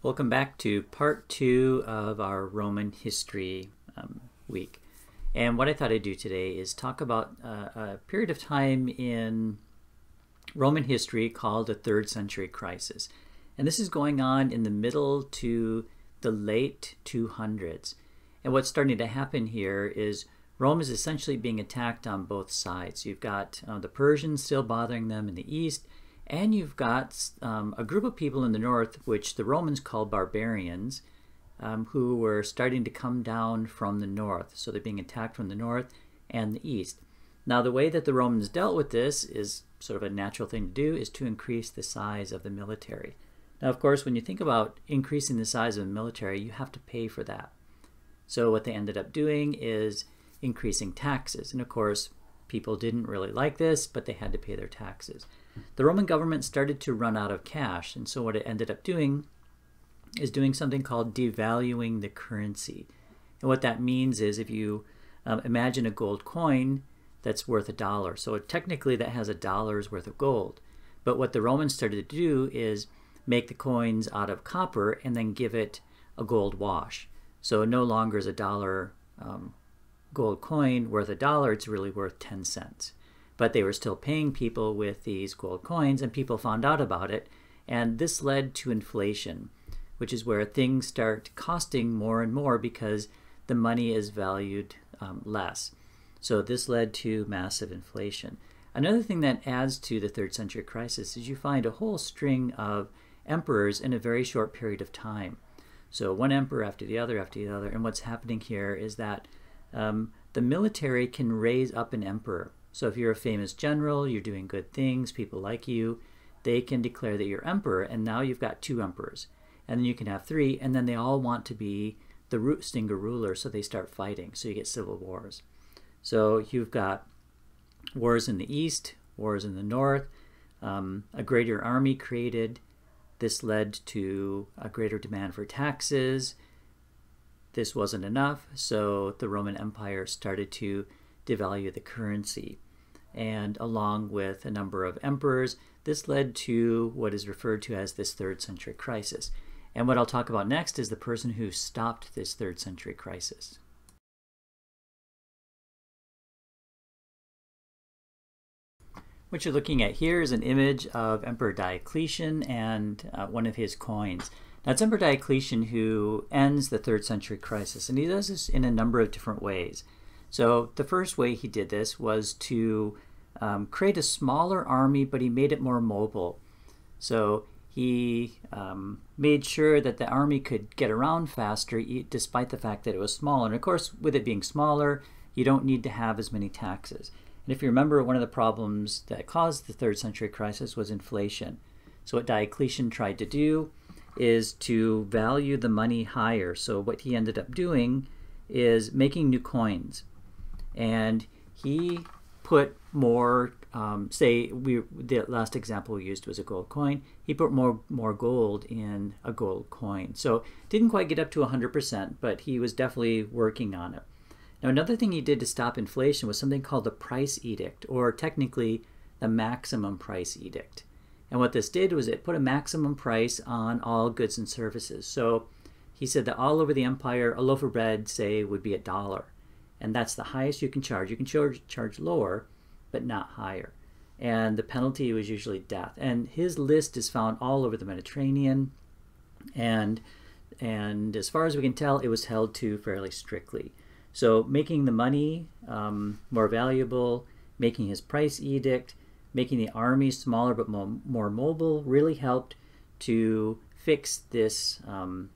Welcome back to part 2 of our Roman history week. And what I thought I'd do today is talk about a period of time in Roman history called the 3rd century crisis. And this is going on in the middle to the late 200s. And what's starting to happen here is Rome is essentially being attacked on both sides. You've got the Persians still bothering them in the east, and you've got a group of people in the north, which the Romans called barbarians, who were starting to come down from the north. So they're being attacked from the north and the east. Now, the way that the Romans dealt with this is sort of a natural thing to do, is to increase the size of the military. Now, of course, when you think about increasing the size of the military, you have to pay for that. So what they ended up doing is increasing taxes. And of course, people didn't really like this, but they had to pay their taxes. The Roman government started to run out of cash, and so what it ended up doing is doing something called devaluing the currency. And what that means is if you imagine a gold coin that's worth $1, so technically that has $1's worth of gold. But what the Romans started to do is make the coins out of copper and then give it a gold wash. So no longer is $1 gold coin worth $1, it's really worth 10 cents. But they were still paying people with these gold coins, and people found out about it, and this led to inflation, which is where things start costing more and more because the money is valued less. So this led to massive inflation. Another thing that adds to the 3rd century crisis is you find a whole string of emperors in a very short period of time. So one emperor after the other, and what's happening here is that the military can raise up an emperor. So if you're a famous general, you're doing good things, people like you, they can declare that you're emperor, and now you've got 2 emperors. And then you can have 3, and then they all want to be the root-stinger ruler, so they start fighting. So you get civil wars. So you've got wars in the east, wars in the north, a greater army created. This led to a greater demand for taxes. This wasn't enough, so the Roman Empire started to devalue the currency. And along with a number of emperors, this led to what is referred to as this 3rd century crisis. And what I'll talk about next is the person who stopped this 3rd century crisis. What you're looking at here is an image of Emperor Diocletian and one of his coins. Now, it's Emperor Diocletian who ends the 3rd century crisis, and he does this in a number of different ways. So the first way he did this was to create a smaller army, but he made it more mobile. So he made sure that the army could get around faster despite the fact that it was smaller. And of course, with it being smaller, you don't need to have as many taxes. And if you remember, one of the problems that caused the 3rd century crisis was inflation. So what Diocletian tried to do is to value the money higher. So what he ended up doing is making new coins. And he put more, the last example we used was a gold coin. He put more gold in a gold coin. So didn't quite get up to 100%, but he was definitely working on it. Now, another thing he did to stop inflation was something called the price edict, or technically the maximum price edict. And what this did was it put a maximum price on all goods and services. So he said that all over the empire, a loaf of bread, say, would be $1. And that's the highest you can charge. You can charge lower, but not higher. And the penalty was usually death. And his list is found all over the Mediterranean. And as far as we can tell, it was held to fairly strictly. So making the money more valuable, making his price edict, making the army smaller but more mobile really helped to fix this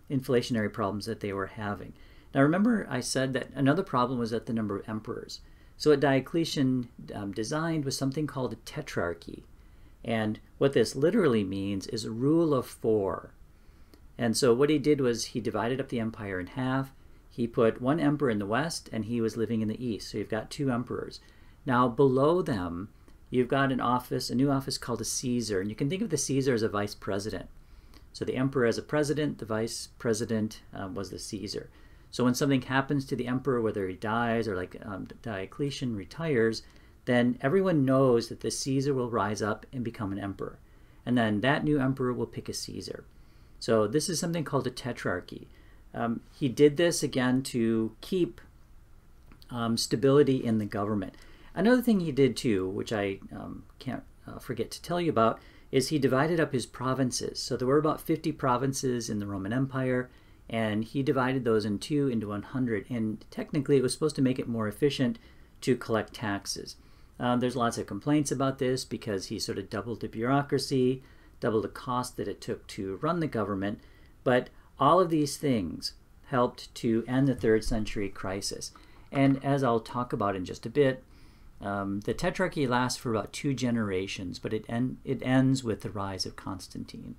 inflationary problems that they were having. Now remember, I said that another problem was that the number of emperors. So what Diocletian designed was something called a Tetrarchy. And what this literally means is a rule of 4. And so what he did was he divided up the empire in half. He put one emperor in the west, and he was living in the east. So you've got 2 emperors. Now below them, you've got an office, a new office called a Caesar. And you can think of the Caesar as a vice president. So the emperor as a president, the vice president was the Caesar. So when something happens to the emperor, whether he dies or like Diocletian retires, then everyone knows that the Caesar will rise up and become an emperor. And then that new emperor will pick a Caesar. So this is something called a Tetrarchy. He did this again to keep stability in the government. Another thing he did too, which I can't forget to tell you about, is he divided up his provinces. So there were about 50 provinces in the Roman Empire, and he divided those in two into 100. And technically it was supposed to make it more efficient to collect taxes. There's lots of complaints about this because he sort of doubled the bureaucracy, doubled the cost that it took to run the government. But all of these things helped to end the 3rd century crisis. And as I'll talk about in just a bit, the Tetrarchy lasts for about 2 generations, but it ends with the rise of Constantine.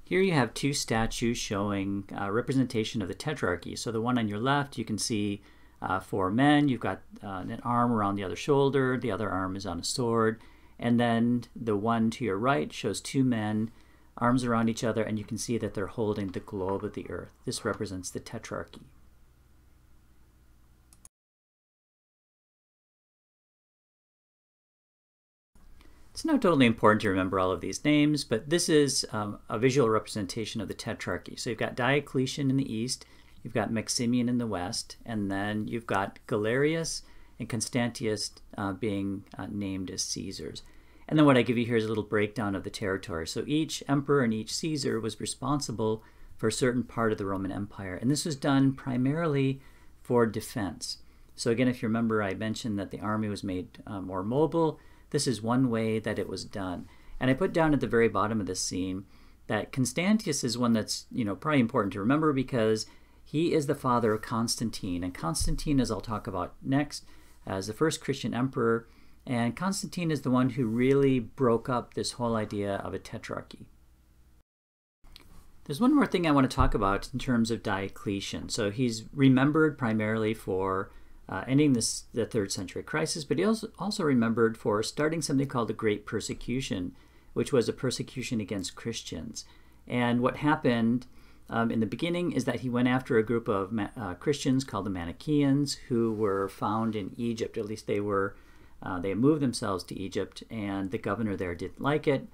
Here you have 2 statues showing representation of the Tetrarchy. So the one on your left, you can see 4 men. You've got an arm around the other shoulder. The other arm is on a sword. And then the one to your right shows 2 men, arms around each other, and you can see that they're holding the globe of the earth. This represents the Tetrarchy. It's not totally important to remember all of these names, but this is a visual representation of the Tetrarchy. So you've got Diocletian in the east, you've got Maximian in the west, and then you've got Galerius and Constantius being named as Caesars. And then what I give you here is a little breakdown of the territory. So each emperor and each Caesar was responsible for a certain part of the Roman Empire, and this was done primarily for defense. So again, if you remember, I mentioned that the army was made more mobile. This is one way that it was done. And I put down at the very bottom of this scene that Constantius is one that's, probably important to remember because he is the father of Constantine. And Constantine, as I'll talk about next, as the first Christian emperor. And Constantine is the one who really broke up this whole idea of a tetrarchy. There's one more thing I want to talk about in terms of Diocletian. So he's remembered primarily for ending the 3rd century crisis, but he also remembered for starting something called the Great Persecution, which was a persecution against Christians. And what happened in the beginning is that he went after a group of Christians called the Manichaeans who were found in Egypt. At least they moved themselves to Egypt, and the governor there didn't like it,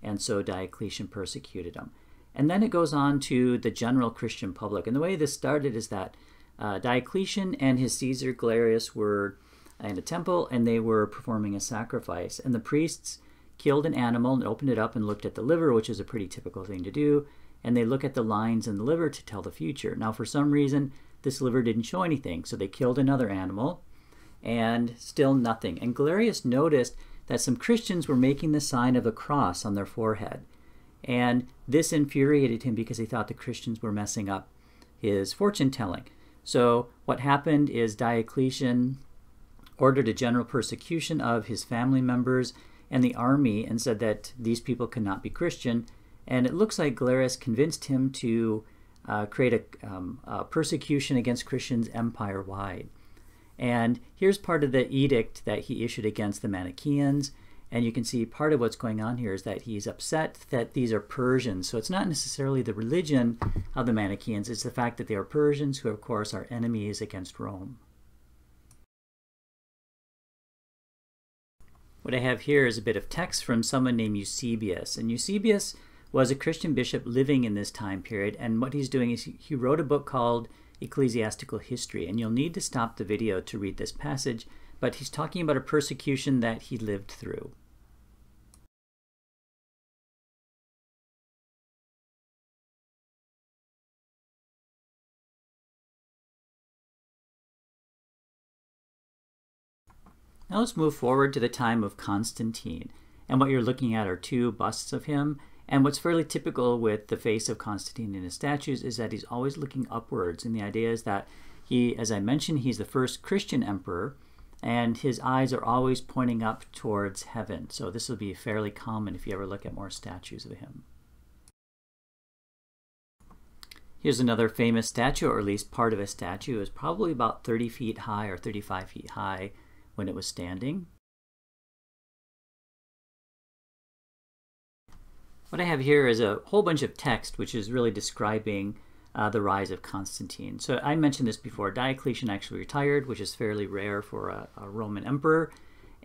and so Diocletian persecuted them. And then it goes on to the general Christian public. And the way this started is that Diocletian and his Caesar Galerius were in a temple, and they were performing a sacrifice. And the priests killed an animal and opened it up and looked at the liver, which is a pretty typical thing to do. And they look at the lines in the liver to tell the future. Now, for some reason, this liver didn't show anything, so they killed another animal, and still nothing. And Galerius noticed that some Christians were making the sign of the cross on their forehead. And this infuriated him because he thought the Christians were messing up his fortune telling. So what happened is Diocletian ordered a general persecution of his family members and the army and said that these people cannot be Christian. And it looks like Galerius convinced him to create a persecution against Christians empire-wide. And here's part of the edict that he issued against the Manichaeans. And you can see part of what's going on here is that he's upset that these are Persians. So it's not necessarily the religion of the Manichaeans, it's the fact that they are Persians who, of course, are enemies against Rome. What I have here is a bit of text from someone named Eusebius. And Eusebius was a Christian bishop living in this time period. And what he's doing is he wrote a book called Ecclesiastical History. And you'll need to stop the video to read this passage. But he's talking about a persecution that he lived through. Now let's move forward to the time of Constantine. And what you're looking at are 2 busts of him. And what's fairly typical with the face of Constantine in his statues is that he's always looking upwards. And the idea is that he, as I mentioned, he's the first Christian emperor, and his eyes are always pointing up towards heaven. So this will be fairly common if you ever look at more statues of him. Here's another famous statue, or at least part of a statue. It was probably about 30 feet high or 35 feet high when it was standing. What I have here is a whole bunch of text which is really describing the rise of Constantine. So I mentioned this before. Diocletian actually retired, which is fairly rare for a Roman emperor.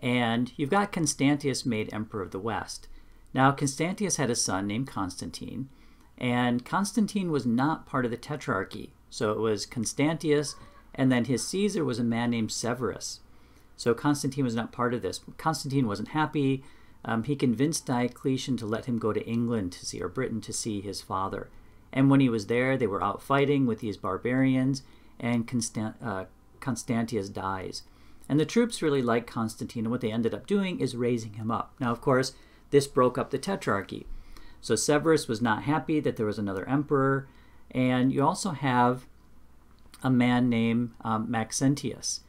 And you've got Constantius made emperor of the West. Now, Constantius had a son named Constantine, and Constantine was not part of the Tetrarchy. So it was Constantius, and then his Caesar was a man named Severus. So Constantine was not part of this. Constantine wasn't happy. He convinced Diocletian to let him go to England to see, or Britain to see his father. And when he was there, they were out fighting with these barbarians, and Constantius dies. And the troops really liked Constantine, and what they ended up doing is raising him up. Now, of course, this broke up the Tetrarchy. So Severus was not happy that there was another emperor, and you also have a man named Maxentius.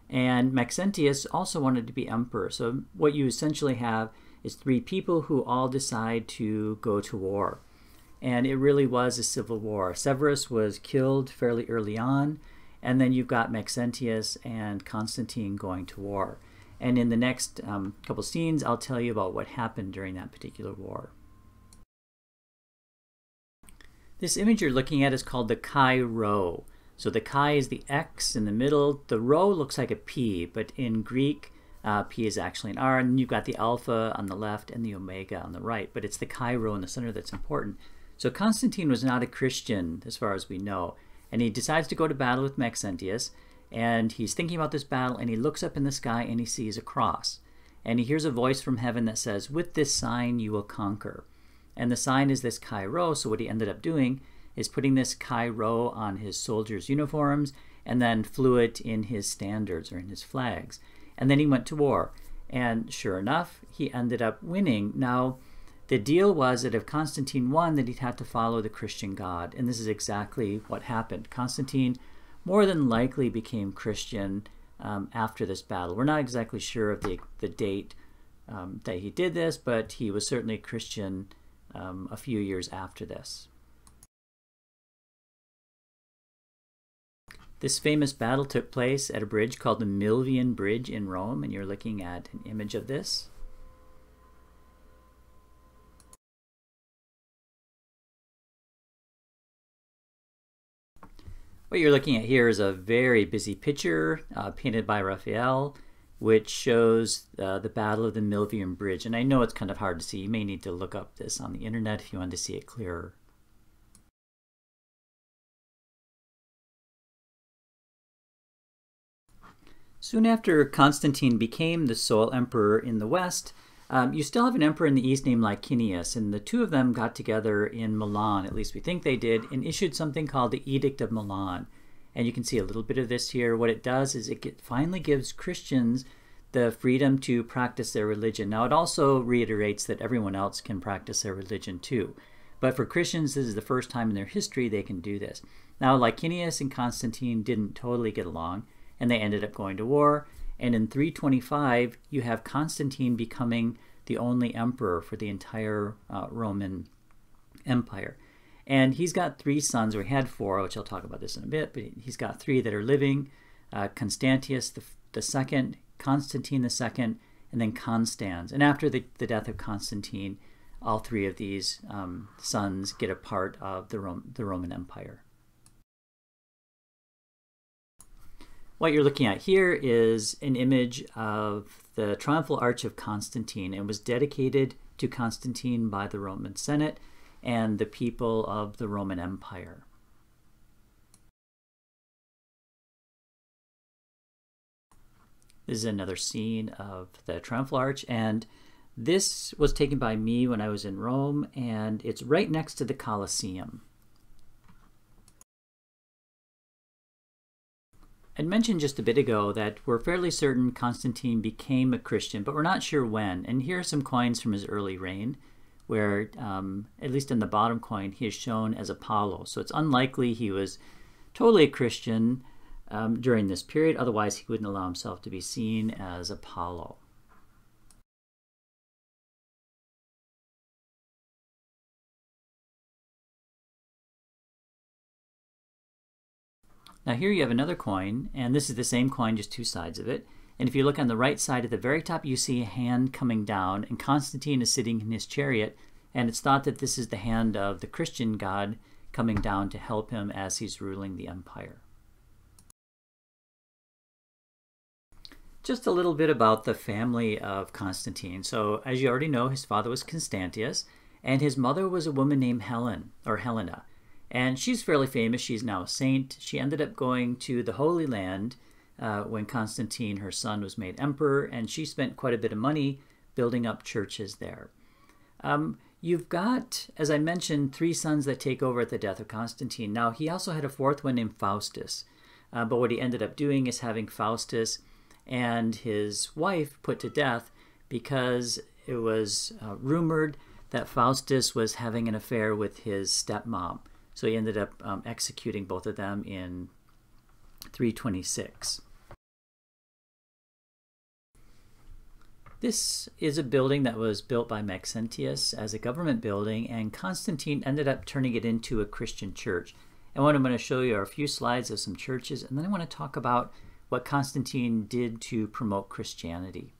And Maxentius also wanted to be emperor. So what you essentially have is three people who all decide to go to war. And it really was a civil war. Severus was killed fairly early on, and then you've got Maxentius and Constantine going to war. And in the next couple scenes, I'll tell you about what happened during that particular war. This image you're looking at is called the Chi Rho. So the Chi is the X in the middle. The Rho looks like a P, but in Greek, P is actually an R. And you've got the alpha on the left and the omega on the right. But it's the Chi Rho in the center that's important. So Constantine was not a Christian, as far as we know. And he decides to go to battle with Maxentius. And he's thinking about this battle, and he looks up in the sky, and he sees a cross. And he hears a voice from heaven that says, "With this sign you will conquer." And the sign is this Chi Rho. So what he ended up doing is putting this Chi Rho on his soldiers' uniforms, and then flew it in his standards or in his flags. And then he went to war. And sure enough, he ended up winning. Now, the deal was that if Constantine won, that he'd have to follow the Christian God. And this is exactly what happened. Constantine more than likely became Christian after this battle. We're not exactly sure of the date that he did this, but he was certainly a Christian a few years after this. This famous battle took place at a bridge called the Milvian Bridge in Rome, and you're looking at an image of this. What you're looking at here is a very busy picture painted by Raphael, which shows the Battle of the Milvian Bridge. And I know it's kind of hard to see. You may need to look up this on the internet if you want to see it clearer. Soon after Constantine became the sole emperor in the West, you still have an emperor in the East named Licinius, and the two of them got together in Milan, at least we think they did, and issued something called the Edict of Milan. And you can see a little bit of this here. What it does is it finally gives Christians the freedom to practice their religion. Now, it also reiterates that everyone else can practice their religion too. But for Christians, this is the first time in their history they can do this. Now, Licinius and Constantine didn't totally get along, and they ended up going to war. And in 325, you have Constantine becoming the only emperor for the entire Roman Empire. And he's got three sons, or he had four, which I'll talk about this in a bit, but he's got three that are living. Constantius the second, Constantine the second, and then Constans. And after the death of Constantine, all three of these sons get a part of the Roman Empire. What you're looking at here is an image of the Triumphal Arch of Constantine. It was dedicated to Constantine by the Roman Senate and the people of the Roman Empire. This is another scene of the Triumphal Arch, and this was taken by me when I was in Rome, and it's right next to the Colosseum. I mentioned just a bit ago that we're fairly certain Constantine became a Christian, but we're not sure when. And here are some coins from his early reign, where, at least in the bottom coin, he is shown as Apollo. So it's unlikely he was totally a Christian during this period. Otherwise, he wouldn't allow himself to be seen as Apollo. Now here you have another coin, and this is the same coin, just two sides of it. And if you look on the right side at the very top, you see a hand coming down, and Constantine is sitting in his chariot, and it's thought that this is the hand of the Christian God coming down to help him as he's ruling the empire. Just a little bit about the family of Constantine. So, as you already know, his father was Constantius, and his mother was a woman named Helena. And she's fairly famous. She's now a saint. She ended up going to the Holy Land when Constantine, her son, was made emperor, and she spent quite a bit of money building up churches there. You've got, as I mentioned, 3 sons that take over at the death of Constantine. Now, he also had a 4th one named Faustus. But what he ended up doing is having Faustus and his wife put to death because it was rumored that Faustus was having an affair with his stepmom. So he ended up executing both of them in 326. This is a building that was built by Maxentius as a government building, and Constantine ended up turning it into a Christian church. And what I'm going to show you are a few slides of some churches, and then I want to talk about what Constantine did to promote Christianity.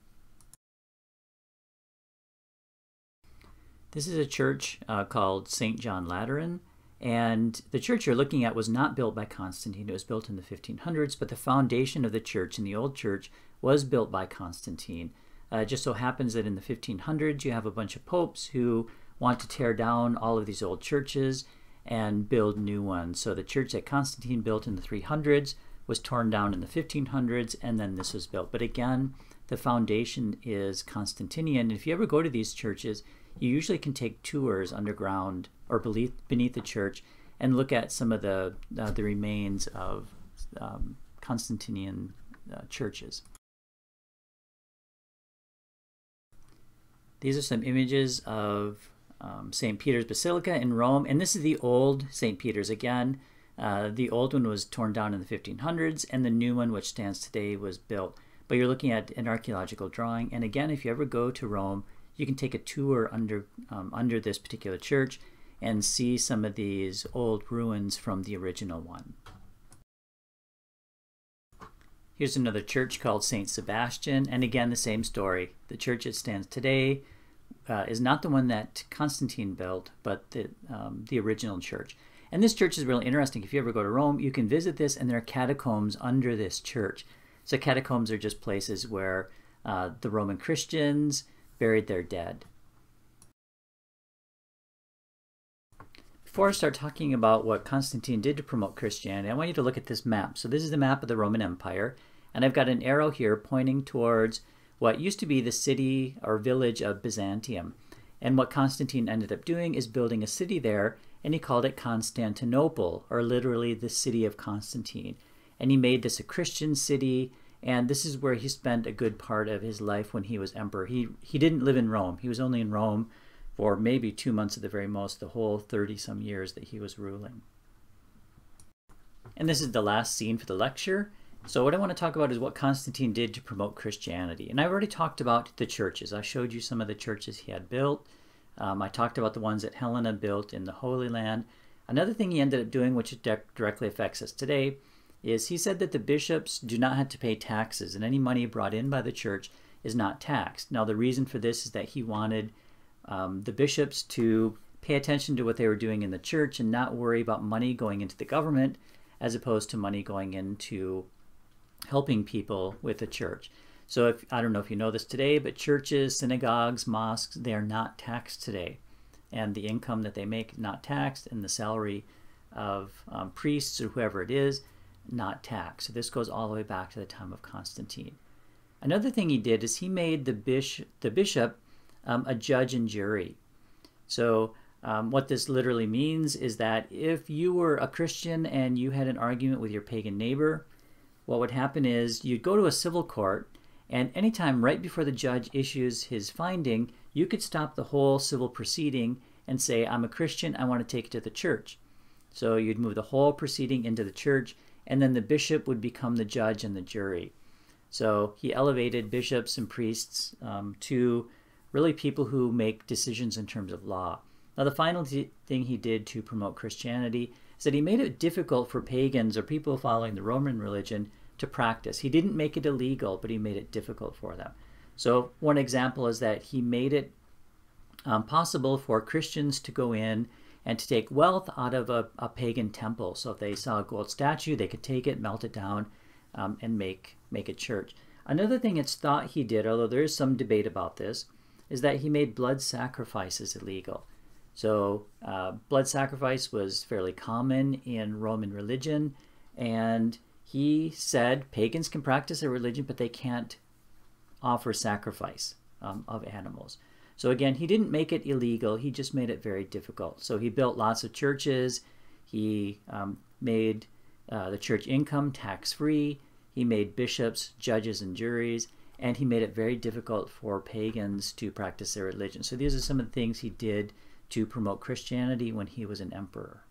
This is a church called St. John Lateran, and the church you're looking at was not built by Constantine. It was built in the 1500s, but the foundation of the church in the old church was built by Constantine. It just so happens that in the 1500s you have a bunch of popes who want to tear down all of these old churches and build new ones. So the church that Constantine built in the 300s was torn down in the 1500s, and then this was built. But again, the foundation is Constantinian. And if you ever go to these churches, you usually can take tours underground or beneath the church and look at some of the remains of Constantinian churches. These are some images of St. Peter's Basilica in Rome, and this is the old St. Peter's again. The old one was torn down in the 1500s, and the new one, which stands today, was built. But you're looking at an archaeological drawing, and again, if you ever go to Rome, you can take a tour under this particular church and see some of these old ruins from the original one. Here's another church called St. Sebastian, and again, the same story. The church that stands today is not the one that Constantine built, but the original church. And this church is really interesting. If you ever go to Rome, you can visit this, and there are catacombs under this church. So catacombs are just places where the Roman Christians buried their dead. Before I start talking about what Constantine did to promote Christianity, I want you to look at this map. So this is the map of the Roman Empire, and I've got an arrow here pointing towards what used to be the city or village of Byzantium. And what Constantine ended up doing is building a city there, and he called it Constantinople, or literally the city of Constantine. And he made this a Christian city, and this is where he spent a good part of his life when he was emperor. He didn't live in Rome. He was only in Rome for maybe 2 months at the very most, the whole 30-some years that he was ruling. And this is the last scene for the lecture. So what I want to talk about is what Constantine did to promote Christianity. And I've already talked about the churches. I showed you some of the churches he had built. I talked about the ones that Helena built in the Holy Land. Another thing he ended up doing, which directly affects us today, is he said that the bishops do not have to pay taxes, and any money brought in by the church is not taxed. Now, the reason for this is that he wanted the bishops to pay attention to what they were doing in the church and not worry about money going into the government as opposed to money going into helping people with the church. So I don't know if you know this today, but churches, synagogues, mosques, they are not taxed today. And the income that they make, not taxed, and the salary of priests or whoever it is, not taxed. So this goes all the way back to the time of Constantine. Another thing he did is he made the bishop a judge and jury. So what this literally means is that if you were a Christian and you had an argument with your pagan neighbor, what would happen is you'd go to a civil court, and anytime right before the judge issues his finding, you could stop the whole civil proceeding and say, I'm a Christian, I want to take it to the church. So you'd move the whole proceeding into the church, and then the bishop would become the judge and the jury. So he elevated bishops and priests to really people who make decisions in terms of law. Now, the final thing he did to promote Christianity is that he made it difficult for pagans or people following the Roman religion to practice. He didn't make it illegal, but he made it difficult for them. So one example is that he made it possible for Christians to go in and to take wealth out of a pagan temple. So if they saw a gold statue, they could take it, melt it down, and make a church. Another thing it's thought he did, although there is some debate about this, is that he made blood sacrifices illegal. So blood sacrifice was fairly common in Roman religion, and he said pagans can practice their religion, but they can't offer sacrifice of animals. So again, he didn't make it illegal, he just made it very difficult. So he built lots of churches, he made the church income tax-free, he made bishops, judges, and juries, and he made it very difficult for pagans to practice their religion. So these are some of the things he did to promote Christianity when he was an emperor.